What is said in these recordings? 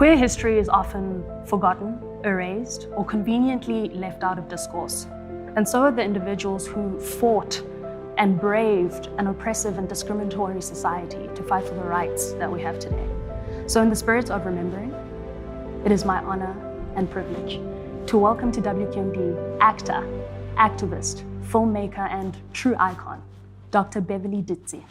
Queer history is often forgotten, erased, or conveniently left out of discourse. And so are the individuals who fought and braved an oppressive and discriminatory society to fight for the rights that we have today. So in the spirit of remembering, it is my honor and privilege to welcome to WQMD actor, activist, filmmaker, and true icon, Dr. Beverley Ditsie.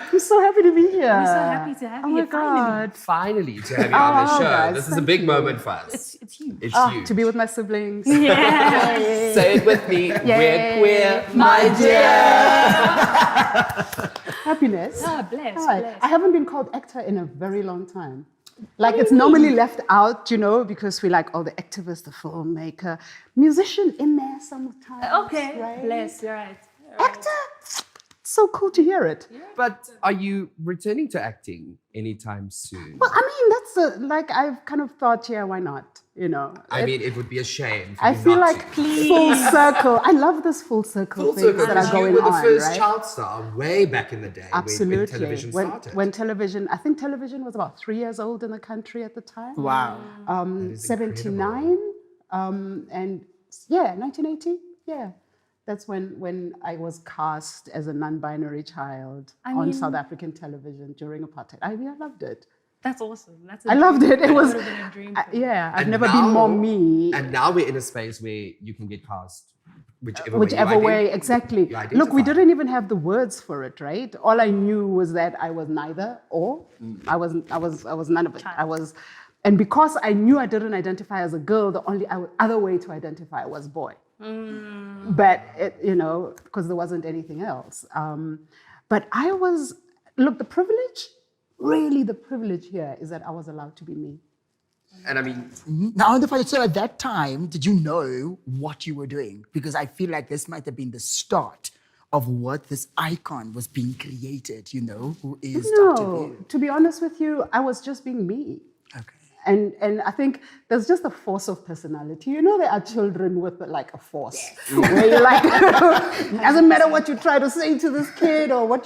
I'm so happy to be here. I'm so happy to have you. Oh my God. Finally to have you on the show. guys, This is a big moment for us. It's huge. It's huge. To be with my siblings. Yeah. Say it with me. We're queer, my dear. Happiness. Bless. I haven't been called actor in a very long time. Like it's normally left out, because we like, the activist, the filmmaker, musician in there sometimes. Okay. Right? Bless. You're right. Actor. So cool to hear it. But are you returning to acting anytime soon? Well, I mean, that's I've kind of thought, why not? I mean, it would be a shame. I feel like full circle. I love this full circle things that are going you were on, the first right? child star way back in the day Absolutely. when television started. When television, I think television was about 3 years old in the country at the time. Wow. 79, and 1980, That's when I was cast as a non-binary child on South African television during apartheid. I loved it. That's awesome. I loved it. It was, would have been a dream. I've never been more me. And now we're in a space where you can get cast whichever way, exactly. Look, we didn't even have the words for it, right? All I knew was that I was neither or. I was none of it. And because I knew I didn't identify as a girl, the only other way to identify was boy. But because there wasn't anything else. But the privilege here is that I was allowed to be me. And I mean, Now, so at that time, did you know what you were doing? Because I feel like this might have been the start of what this icon was being created, who is Dr. No, to be honest with you, I was just being me. Okay. And I think there's just a force of personality. There are children with a force. Where you're it doesn't matter what you try to say to this kid or what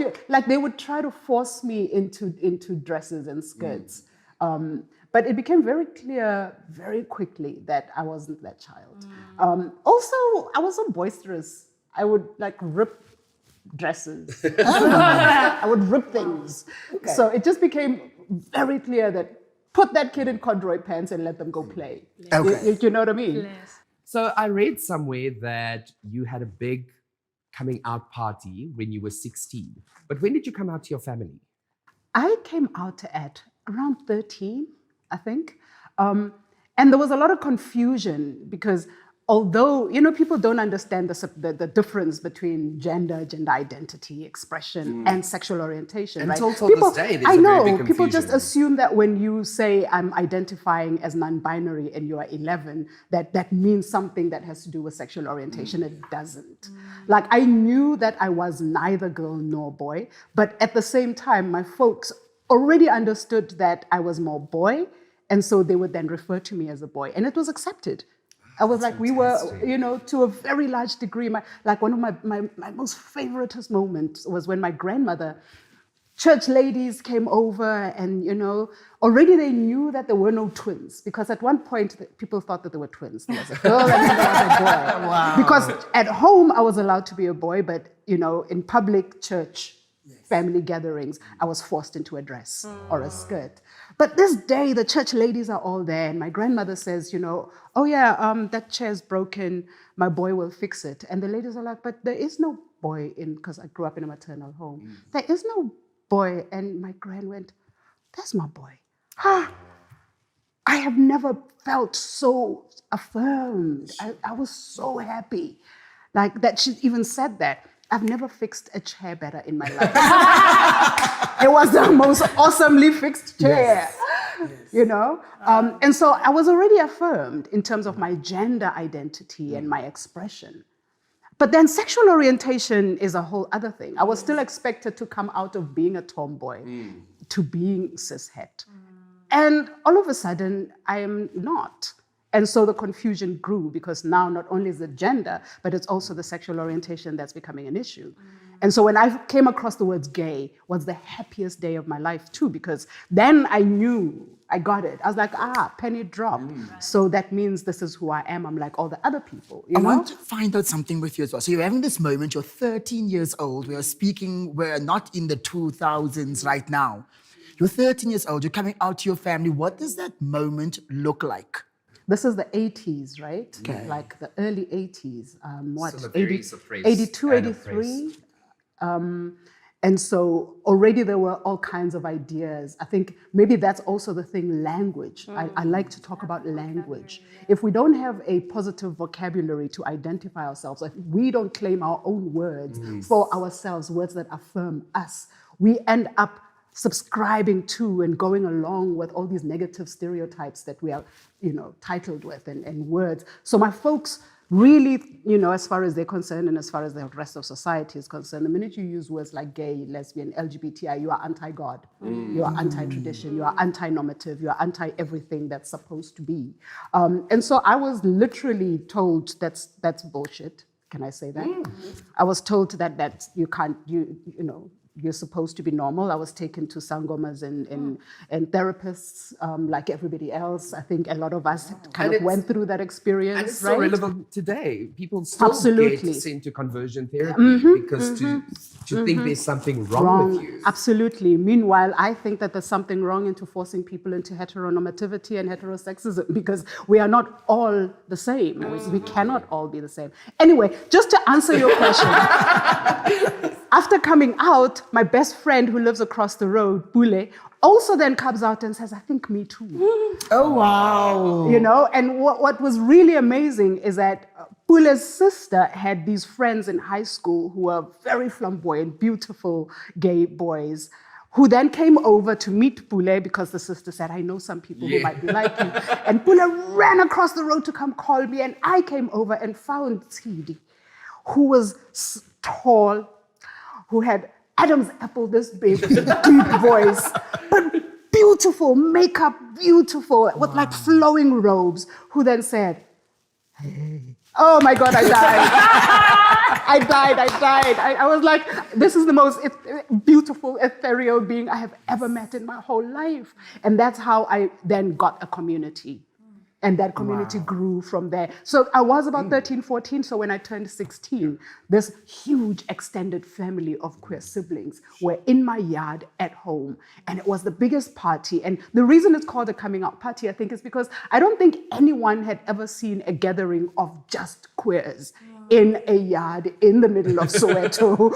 they would try to force me into dresses and skirts. But it became very clear very quickly that I wasn't that child. Also, I was so boisterous. I would rip dresses. I would rip things. Okay. So it just became very clear that put that kid in corduroy pants and let them go play. Okay. You know what I mean? so I read somewhere that you had a big coming out party when you were 16. But when did you come out to your family? I came out at around 13, I think. And there was a lot of confusion because although, people don't understand the difference between gender identity, expression, and sexual orientation, right? Until this day, there's a very big confusion. People just assume that when you say I'm identifying as non-binary and you are 11, that means something that has to do with sexual orientation. It doesn't. I knew that I was neither girl nor boy, but at the same time, my folks already understood that I was more boy, and so they would then refer to me as a boy, and it was accepted. I was we were, to a very large degree, one of my most favoriteest moments was when my grandmother, church ladies came over and, already they knew that there were no twins because at one point people thought that there were twins. There was a girl and there was a boy. Wow. Because at home I was allowed to be a boy, but, in public church family gatherings, I was forced into a dress or a skirt. But this day, the church ladies are all there, and my grandmother says, that chair's broken, my boy will fix it. And the ladies are like, but there is no boy because I grew up in a maternal home. There is no boy. And my grand went, that's my boy. I have never felt so affirmed. I was so happy. That she even said that. I've never fixed a chair better in my life. It was the most awesomely fixed chair, And so I was already affirmed in terms of my gender identity and my expression. But then sexual orientation is a whole other thing. I was still expected to come out of being a tomboy to being cishet. And all of a sudden, I am not. And so the confusion grew because now not only is it gender, but it's also the sexual orientation that's becoming an issue. And so when I came across the words gay, was the happiest day of my life too, because then I knew, I got it. I was like, penny drop. So that means this is who I am. I'm like all the other people, you I know? want to find out something with you as well. So you're having this moment, you're 13 years old, we're not in the 2000s right now. You're 13 years old, you're coming out to your family. What does that moment look like? This is the 80s, right? Okay. Like the early 80s. Still a very suppressed 82, and 83. And so already there were all kinds of ideas. I think maybe that's also the thing, language. I like to talk about language. If we don't have a positive vocabulary to identify ourselves, if we don't claim our own words for ourselves, words that affirm us, we end up subscribing to and going along with all these negative stereotypes that we are, titled with and words. So my folks really, as far as they're concerned and as far as the rest of society is concerned, the minute you use words like gay, lesbian, LGBTI, you are anti-God, you are anti-tradition, you are anti-normative, you are anti-everything that's supposed to be. And so I was literally told that's bullshit. Can I say that? I was told that you can't, you're supposed to be normal. I was taken to sangomas and therapists like everybody else. I think a lot of us kind of went through that experience. And it's right? so relevant today. People still get sent to conversion therapy because to think there's something wrong with you. Absolutely. Meanwhile, I think that there's something wrong into forcing people into heteronormativity and heterosexism because we are not all the same. We cannot all be the same. Anyway, just to answer your question, after coming out, my best friend who lives across the road, Bule, also then comes out and says, I think me too. Oh, wow. And what was really amazing is that Bule's sister had these friends in high school who were very flamboyant, beautiful gay boys, who then came over to meet Bule because the sister said, I know some people who might be like you. And Bule ran across the road to come call me, and I came over and found Tidi, who was tall, who had Adam's apple this big, deep voice, but beautiful, makeup beautiful, with like flowing robes, who then said, hey. Oh my God, I died. I was like, this is the most beautiful, ethereal being I have ever met in my whole life. And that's how I then got a community. And that community grew from there. So I was about 13, 14. So when I turned 16, this huge extended family of queer siblings were in my yard at home. And it was the biggest party. And the reason it's called a coming out party, I think, is because I don't think anyone had ever seen a gathering of just queers in a yard in the middle of Soweto,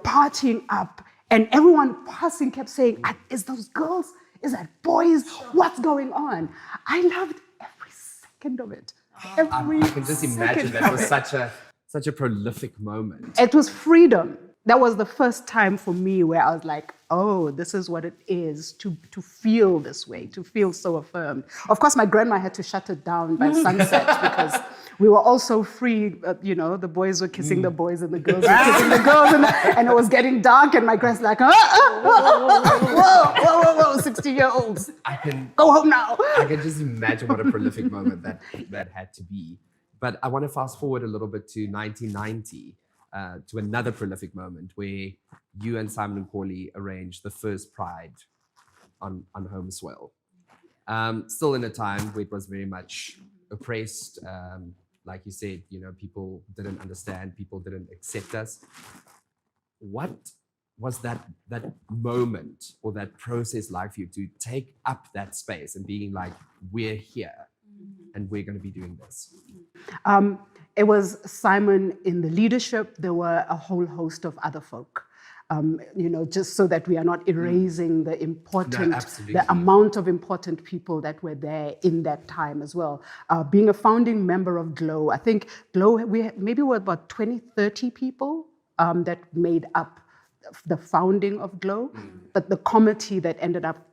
partying up. And everyone passing kept saying, is those girls? Is that boys? What's going on? I loved every second of it. I can just imagine that was such a prolific moment. It was freedom. That was the first time for me where I was like, oh, this is what it is to feel this way, to feel so affirmed. Of course, my grandma had to shut it down by sunset because we were all so free. The boys were kissing the boys and the girls were kissing the girls, and it was getting dark. And my grandma's like, whoa, 60-year-olds, go home now. I can just imagine what a prolific moment that had to be. But I want to fast forward a little bit to 1990. To another prolific moment where you and Simon Nkoli arranged the first Pride on home soil. Still in a time where it was very much oppressed. Like you said, people didn't understand, people didn't accept us. What was that moment or that process like for you to take up that space and being like, we're here and we're going to be doing this? It was Simon in the leadership. There were a whole host of other folk, just so that we are not erasing the amount of important people that were there in that time as well. Being a founding member of GLOW, I think GLOW, maybe were about 20, 30 people that made up the founding of GLOW, but the committee that ended up,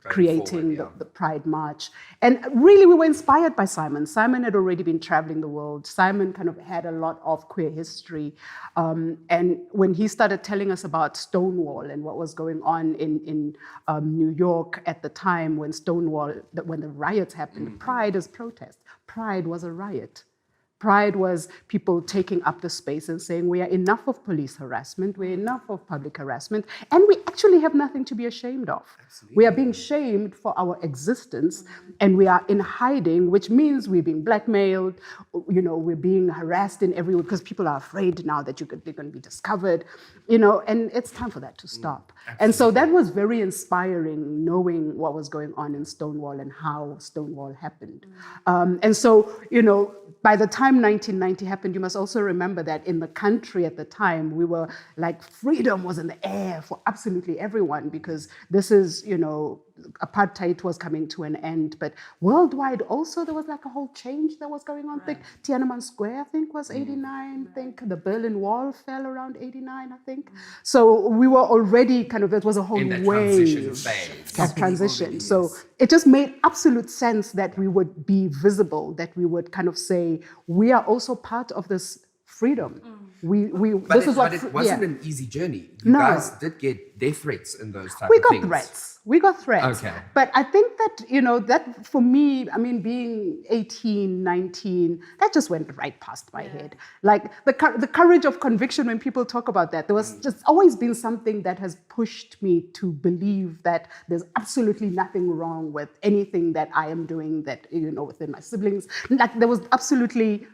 creating forward, the Pride March. And really, we were inspired by Simon. Simon had already been traveling the world. Simon kind of had a lot of queer history. And when he started telling us about Stonewall and what was going on in New York at the time when when the riots happened, Pride is protest. Pride was a riot. Pride was people taking up the space and saying, we are enough of police harassment, we're enough of public harassment, and we actually have nothing to be ashamed of. Absolutely. We are being shamed for our existence, and we are in hiding, which means we're being blackmailed, we're being harassed in every way, because people are afraid now that they're going to be discovered, and it's time for that to stop. And so that was very inspiring, knowing what was going on in Stonewall and how Stonewall happened. And so, by the time 1990 happened, you must also remember that in the country at the time, we were like, freedom was in the air for absolutely everyone, because this is, apartheid was coming to an end. But worldwide also, there was like a whole change that was going on. I think Tiananmen Square, I think, was 89. I think the Berlin Wall fell around 89, I think. So we were already kind of, it was a whole wave of transition. So it just made absolute sense that we would be visible, that we would kind of say, we are also part of this freedom. But it wasn't an easy journey. You guys did get death threats in those type of things. We got threats. Okay. But I think that, that for me, being 18, 19, that just went right past my head. Like the courage of conviction, when people talk about that, there was just always been something that has pushed me to believe that there's absolutely nothing wrong with anything that I am doing, that, within my siblings. Like there was absolutely,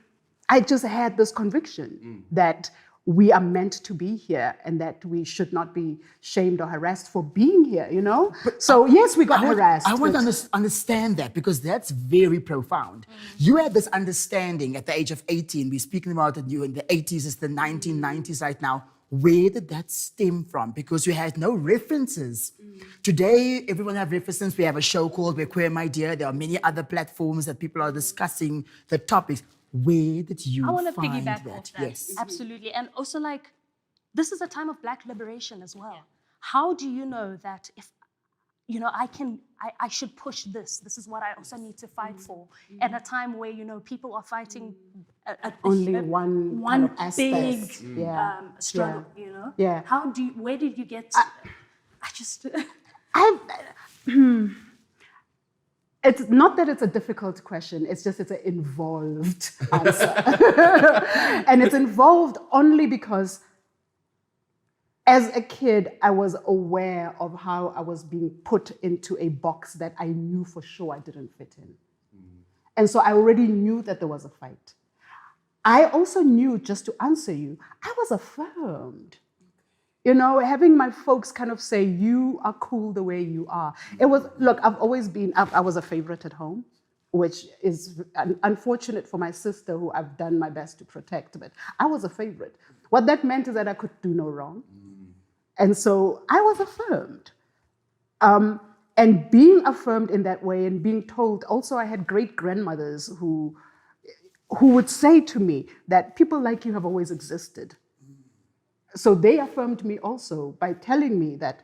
I just had this conviction that we are meant to be here and that we should not be shamed or harassed for being here, But so yes, we got harassed. I want to understand that, because that's very profound. You had this understanding at the age of 18. We're speaking about it in the 80s, it's the 1990s right now. Where did that stem from? Because you had no references. Today, everyone have references. We have a show called We're Queer, My Dear. There are many other platforms that people are discussing the topics. Where did you find that? I want to piggyback off that. Yes. Absolutely. And also, this is a time of Black liberation as well. How do you know that if, I should push this? This is what I also need to fight for. At a time where, people are fighting only one kind of big struggle, Yeah. Where did you get to? It's not that it's a difficult question, it's just it's an involved answer. And it's involved only because as a kid, I was aware of how I was being put into a box that I knew for sure I didn't fit in. And so I already knew that there was a fight. I also knew, just to answer you, I was affirmed. Having my folks kind of say, you are cool the way you are. It was, look, I've always been, I was a favorite at home, which is unfortunate for my sister, who I've done my best to protect, but I was a favorite. What that meant is that I could do no wrong. And so I was affirmed. And being affirmed in that way and being told, also I had great grandmothers who would say to me that people like you have always existed. So they affirmed me also by telling me that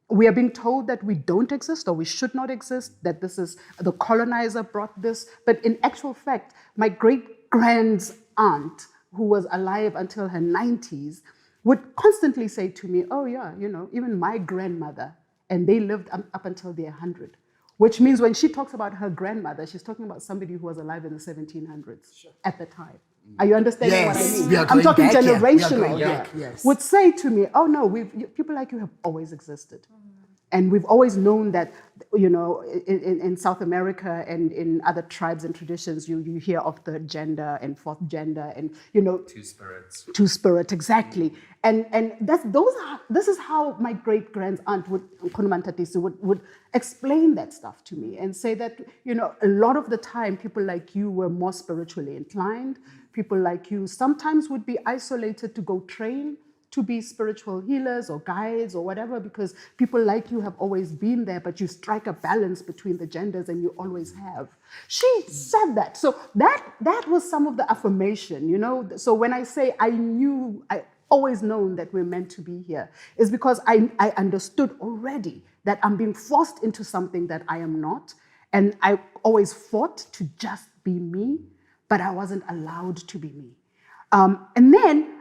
we are being told that we don't exist or we should not exist, that this is, the colonizer brought this. But in actual fact, my great-grand's aunt, who was alive until her 90s, would constantly say to me, oh yeah, even my grandmother, and they lived up until they're 100. Which means when she talks about her grandmother, she's talking about somebody who was alive in the 1700s at the time. Are you understanding what I mean? I'm talking generational. Yes. Would say to me, oh no, people like you have always existed. And we've always known that, in South America and in other tribes and traditions, you hear of third gender and fourth gender and, Two spirits. Two spirit, exactly. And this is how my great-grand's aunt would explain that stuff to me and say that, a lot of the time, people like you were more spiritually inclined. People like you sometimes would be isolated to go train to be spiritual healers or guides or whatever, because people like you have always been there, but you strike a balance between the genders and you always have. She said that. So that was some of the affirmation, So when I say I knew always known that we're meant to be here is because I understood already that I'm being forced into something that I am not. And I always fought to just be me, but I wasn't allowed to be me. And then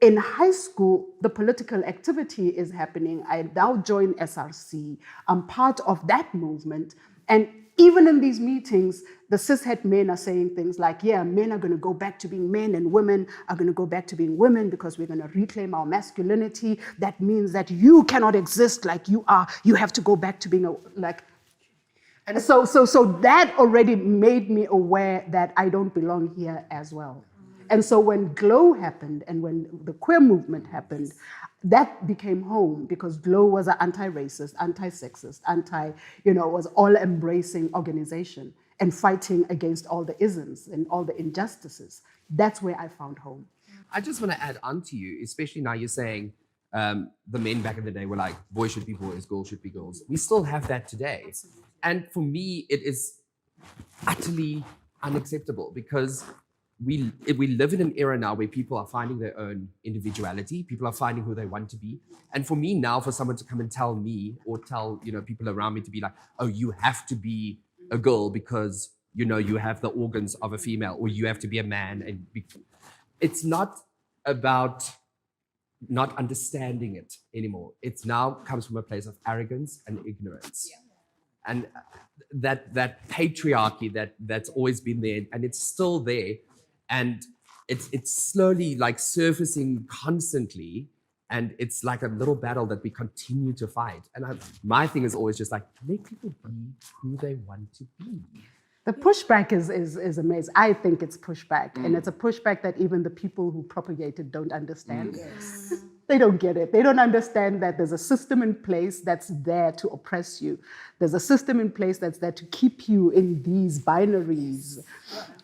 in high school, the political activity is happening. I now join SRC. I'm part of that movement. And even in these meetings, the cishet men are saying things like, yeah, men are going to go back to being men and women are going to go back to being women because we're going to reclaim our masculinity. That means that you cannot exist like you are. You have to go back to being like. And so that already made me aware that I don't belong here as well. And so when GLOW happened and when the queer movement happened, that became home because GLOW was an anti-racist, anti-sexist, was all-embracing organization and fighting against all the isms and all the injustices. That's where I found home. I just want to add on to you, especially now you're saying the men back in the day were like, boys should be boys, girls should be girls. We still have that today. And for me, it is utterly unacceptable because we live in an era now where people are finding their own individuality. People are finding who they want to be. And for me now, for someone to come and tell me or tell people around me to be like, oh, you have to be a girl because you have the organs of a female, or you have to be a man, and it's not about not understanding it anymore. It now comes from a place of arrogance and ignorance. Yeah. And that patriarchy that's always been there, and it's still there. And it's slowly like surfacing constantly, and it's like a little battle that we continue to fight. And my thing is always just like, let people be who they want to be. The pushback is amazing. I think it's pushback, and it's a pushback that even the people who propagate it don't understand. Yes. They don't get it. They don't understand that there's a system in place that's there to oppress you. There's a system in place that's there to keep you in these binaries.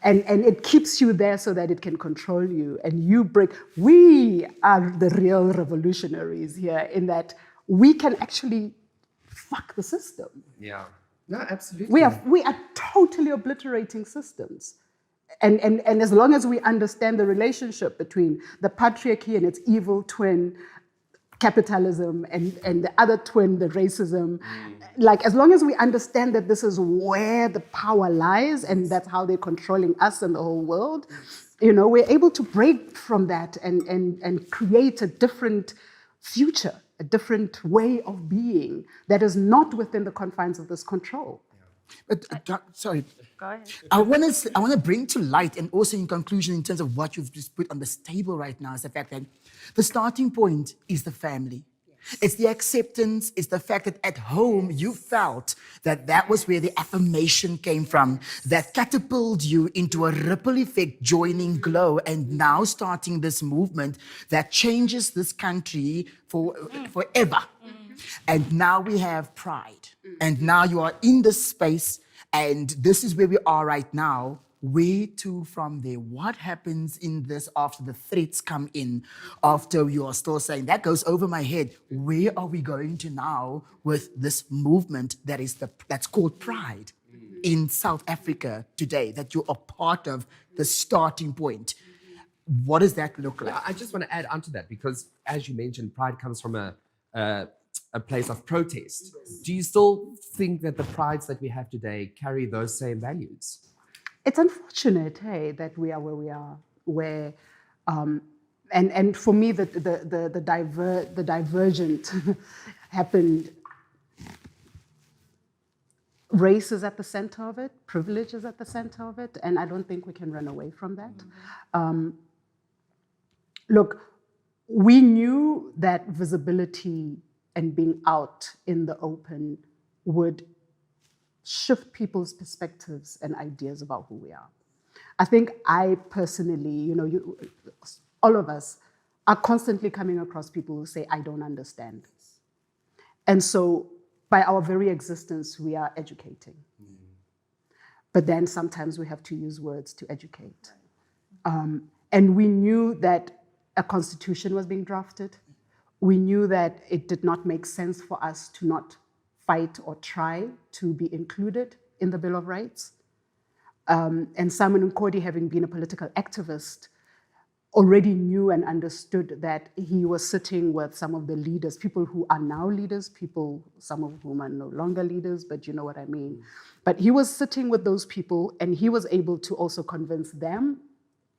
And it keeps you there so that it can control you. And you break. We are the real revolutionaries here in that we can actually fuck the system. Yeah. No, absolutely. We are totally obliterating systems. And as long as we understand the relationship between the patriarchy and its evil twin, capitalism, and the other twin, the racism, like as long as we understand that this is where the power lies and that's how they're controlling us and the whole world, we're able to break from that and create a different future, a different way of being that is not within the confines of this control. But sorry, Go ahead. I want to bring to light, and also in conclusion, in terms of what you've just put on this table right now, is the fact that the starting point is the family. Yes. It's the acceptance. It's the fact that at home you felt that was where the affirmation came from, that catapulted you into a ripple effect, joining GLOW, and now starting this movement that changes this country forever. And now we have pride. And now you are in this space, and this is where we are right now. Where to from there? What happens in this after the threats come in, after you are still saying, that goes over my head? Where are we going to now with this movement that's called Pride in South Africa today, that you are part of the starting point? What does that look like? I just want to add on to that, because as you mentioned, Pride comes from a place of protest. Do you still think that the prides that we have today carry those same values? It's unfortunate, that we are where we are. And for me, the divergent happened. Race is at the center of it. Privilege is at the center of it, and I don't think we can run away from that. Look, we knew that visibility and being out in the open would shift people's perspectives and ideas about who we are. I think I personally, all of us are constantly coming across people who say, I don't understand. And so by our very existence, we are educating. But then sometimes we have to use words to educate. And we knew that a constitution was being drafted. We knew that it did not make sense for us to not fight or try to be included in the Bill of Rights. And Simon Nkoli, having been a political activist, already knew and understood that he was sitting with some of the leaders, people who are now leaders, people, some of whom are no longer leaders, but you know what I mean. But he was sitting with those people, and he was able to also convince them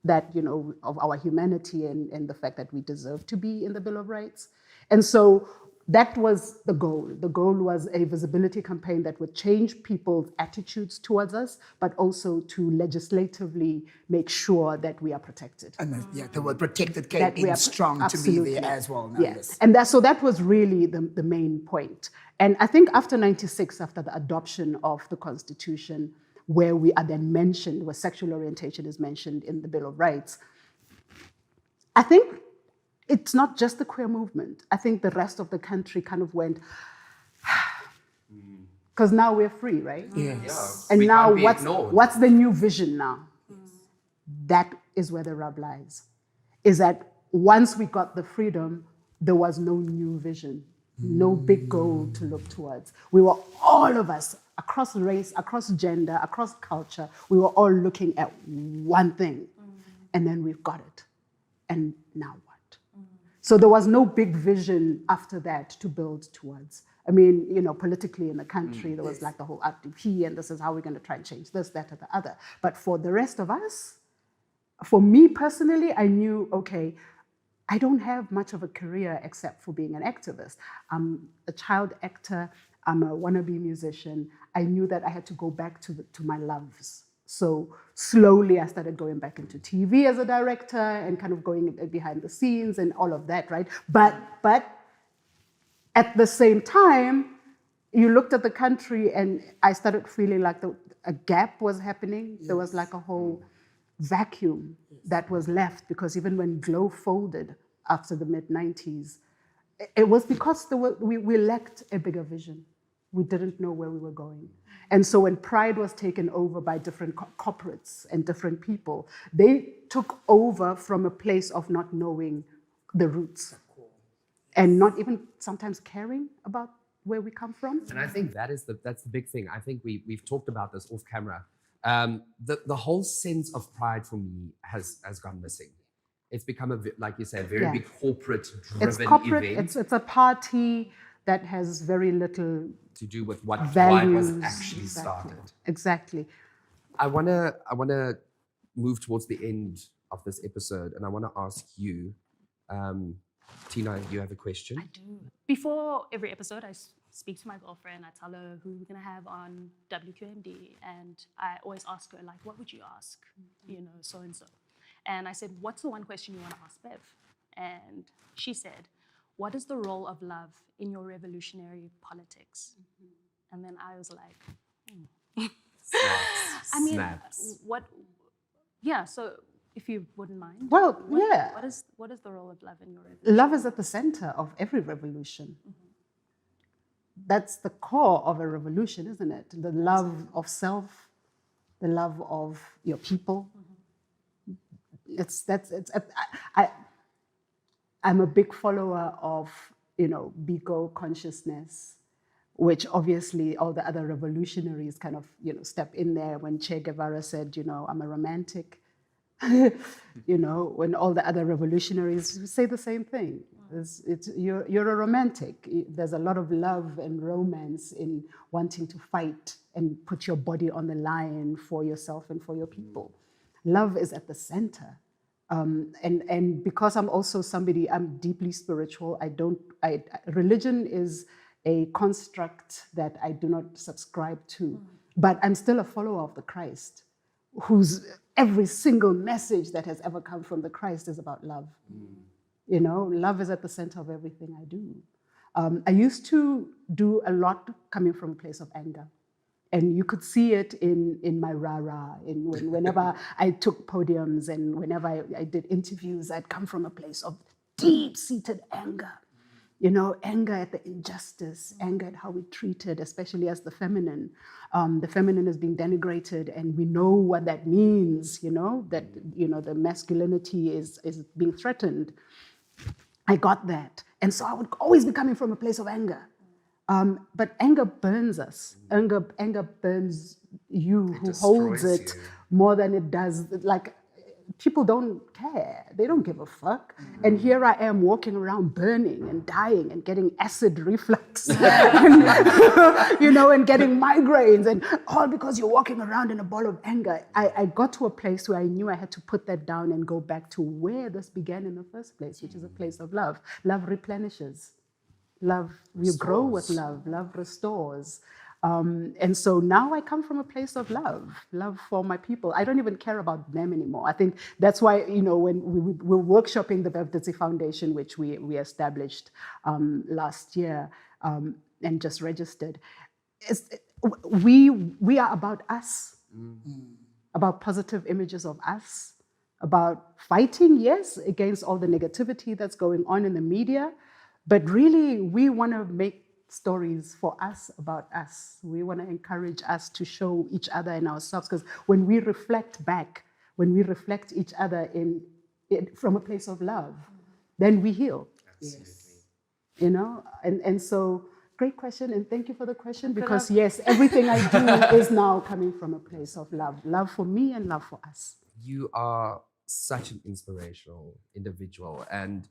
that, you know, of our humanity and the fact that we deserve to be in the Bill of Rights. And so that was the goal. The goal was a visibility campaign that would change people's attitudes towards us, but also to legislatively make sure that we are protected. And the word protected came That we in are strong absolutely. to be there as well. Now, Yes, and so that was really the main point. And I think after 96, after the adoption of the Constitution, where we are then mentioned, where sexual orientation is mentioned in the Bill of Rights, I think it's not just the queer movement. I think the rest of the country kind of went, because now we're free, right? Yes. And We now can't be ignored. what's the new vision now? That is where the rub lies. Is that once we got the freedom, there was no new vision, no big goal to look towards. We were, all of us, across race, across gender, across culture, we were all looking at one thing. And then we've got it. And now what? So there was no big vision after that to build towards. I mean, you know, politically in the country, there was like the whole RDP, and this is how we're going to try and change this, that, or the other. But for the rest of us, for me personally, I knew, okay, I don't have much of a career except for being an activist. I'm a child actor. I'm a wannabe musician. I knew that I had to go back to my loves. So slowly I started going back into TV as a director and kind of going behind the scenes and all of that, right? But at the same time, you looked at the country and I started feeling like a gap was happening. There was like a whole vacuum that was left, because even when Glow folded after the mid-90s, it was because we lacked a bigger vision. We didn't know where we were going. And so when Pride was taken over by different corporates and different people, they took over from a place of not knowing the roots and not even sometimes caring about where we come from. And I think that's the big thing. I think we've talked about this off camera. The whole sense of pride for me has gone missing. It's become like you say, a very big corporate-driven It's corporate. event. It's a party that has very little to do with what values. was actually started. Exactly. I wanna move towards the end of this episode, and I want to ask you, Tina, you have a question? I do. Before every episode, I speak to my girlfriend. I tell her who we're going to have on WQMD. And I always ask her, like, what would you ask, you know, so-and-so. And I said, what's the one question you want to ask Bev? And she said, what is the role of love in your revolutionary politics? And then I was like, I mean, Snaps. so if you wouldn't mind. Well, What is the role of love in your revolution? Love is at the center of every revolution. That's the core of a revolution, isn't it? The love of self, the love of your people. I'm a big follower of, you know, Biko consciousness, which obviously all the other revolutionaries kind of, you know, step in there. When Che Guevara said, you know, I'm a romantic, you know, when all the other revolutionaries say the same thing. You're a romantic. There's a lot of love and romance in wanting to fight and put your body on the line for yourself and for your people. Love is at the center. And because I'm also somebody, I'm deeply spiritual. Religion is a construct that I do not subscribe to, but I'm still a follower of the Christ, whose every single message that has ever come from the Christ is about love. You know, love is at the center of everything I do. I used to do a lot coming from a place of anger. And you could see it in my rah-rah, whenever I took podiums and whenever I did interviews, I'd come from a place of deep-seated anger. You know, anger at the injustice, anger at how we're treated, especially as the feminine. The feminine is being denigrated, and we know what that means, you know, that, you know, the masculinity is being threatened. I got that. And so I would always be coming from a place of anger. But anger burns us. Anger burns you who holds it more than it does. Like, people don't care. They don't give a fuck. And here I am walking around burning and dying and getting acid reflux, and, and getting migraines, and all because you're walking around in a ball of anger. I got to a place where I knew I had to put that down and go back to where this began in the first place, which is a place of love. Love replenishes. Love, you grow with love. Love restores. And so now I come from a place of love for my people. I don't even care about them anymore. I think that's why, when we're workshopping the Bev Ditsie Foundation, which we established last year and just registered, we are about us, about positive images of us, about fighting, yes, against all the negativity that's going on in the media, but really we want to make stories for us about us. We want to encourage us to show each other and ourselves, because when we reflect back, when we reflect each other from a place of love, then we heal. Absolutely. And so great question, and thank you for the question, because yes, everything I do is now coming from a place of love for me and love for us. You are such an inspirational individual, and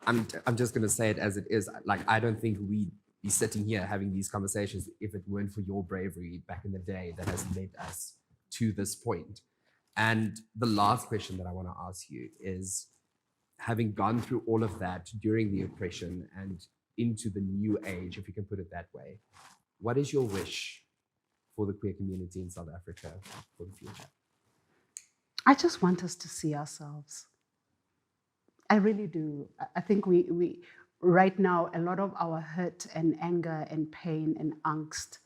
I'm just going to say it as it is. Like, I don't think we'd be sitting here having these conversations if it weren't for your bravery back in the day that has led us to this point. And the last question that I want to ask you is, having gone through all of that during the oppression and into the new age, if you can put it that way, what is your wish for the queer community in South Africa for the future? I just want us to see ourselves. I really do. I think we right now, a lot of our hurt and anger and pain and angst,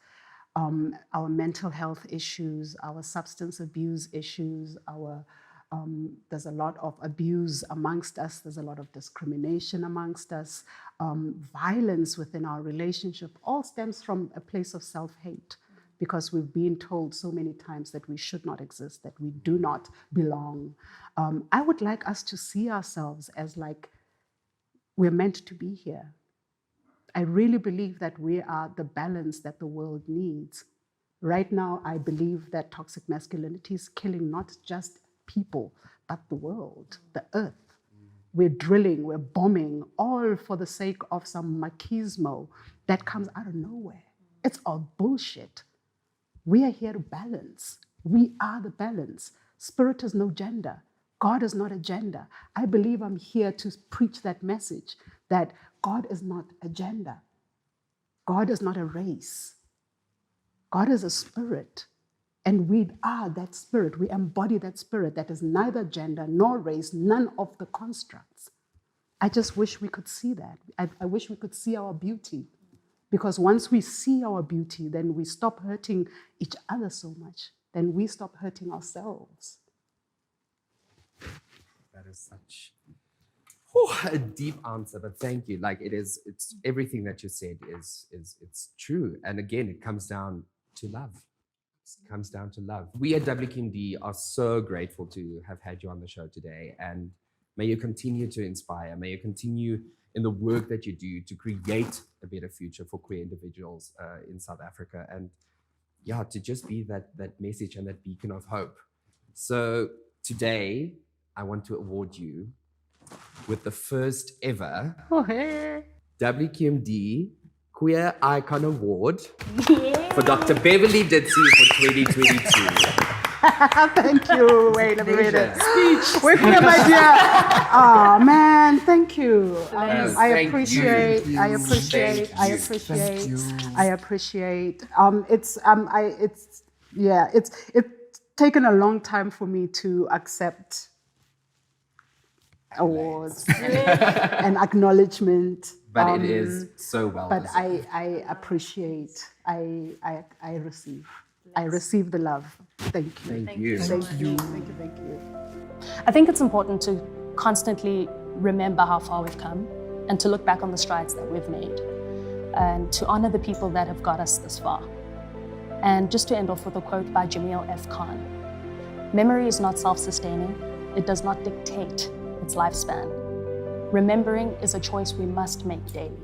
our mental health issues, our substance abuse issues, there's a lot of abuse amongst us, there's a lot of discrimination amongst us, violence within our relationship, all stems from a place of self-hate, because we've been told so many times that we should not exist, that we do not belong. I would like us to see ourselves as like we're meant to be here. I really believe that we are the balance that the world needs. Right now, I believe that toxic masculinity is killing not just people, but the world, the earth. We're drilling, we're bombing, all for the sake of some machismo that comes out of nowhere. It's all bullshit. We are here to balance. We are the balance. Spirit is no gender. God is not a gender. I believe I'm here to preach that message, that God is not a gender. God is not a race. God is a spirit. And we are that spirit. We embody that spirit that is neither gender nor race, none of the constructs. I just wish we could see that. I wish we could see our beauty. Because once we see our beauty, then we stop hurting each other so much. Then we stop hurting ourselves. That is such a deep answer, but thank you. Like, it's everything that you said is it's true. And again, it comes down to love. It comes down to love. We at WQMD are so grateful to have had you on the show today. And may you continue to inspire. May you continue in the work that you do to create a better future for queer individuals in South Africa. And yeah, to just be that message and that beacon of hope. So today, I want to award you with the first ever WQMD Queer Icon Award for Dr. Beverley Ditsie for 2022. Thank you. Wait, let me read it. Speech. Wait, my dear. Oh man, thank you. I appreciate. It's taken a long time for me to accept awards and acknowledgement. But it is so well But deserved. I appreciate. I receive. I receive the love. Thank you. Thank you. Thank you. I think it's important to constantly remember how far we've come and to look back on the strides that we've made and to honor the people that have got us this far. And just to end off with a quote by Jamil F. Khan, "Memory is not self-sustaining. It does not dictate its lifespan. Remembering is a choice we must make daily."